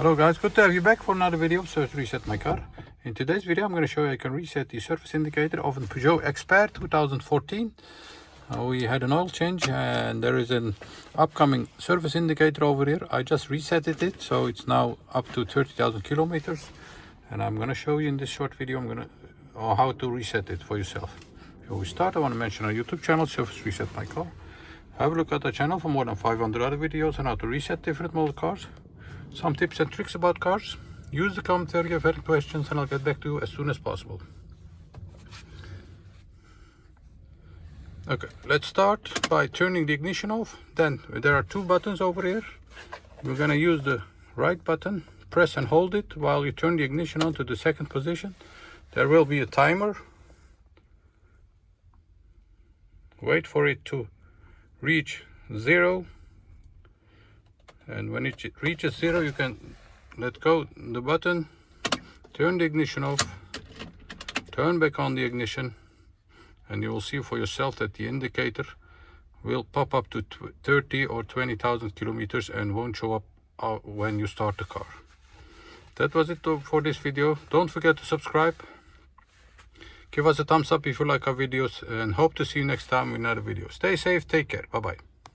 Hello guys, good to have you back for another video. So to reset my car. In today's video I'm going to show you how you can reset the service indicator of a Peugeot Expert 2014. We had an oil change and there is an upcoming service indicator over here. I just reset it, so it's now up to 30,000 kilometers. And I'm going to show you in this short video how to reset it for yourself. Before we start, I want to mention our YouTube channel, Service Reset My Car. Have a look at the channel for more than 500 other videos on how to reset different model cars. Some tips and tricks about cars. Use the comment area if you have any questions and I'll get back to you as soon as possible. Okay, let's start by turning the ignition off. Then there are two buttons over here. We're going to use the right button, press and hold it while you turn the ignition on to the second position. There will be a timer. Wait for it to reach 0. And when it reaches 0, you can let go the button, turn the ignition off, turn back on the ignition, and you will see for yourself that the indicator will pop up to 30 or 20,000 kilometers and won't show up when you start the car. That was it for this video. Don't forget to subscribe. Give us a thumbs up if you like our videos, and hope to see you next time with another video. Stay safe, take care, bye bye.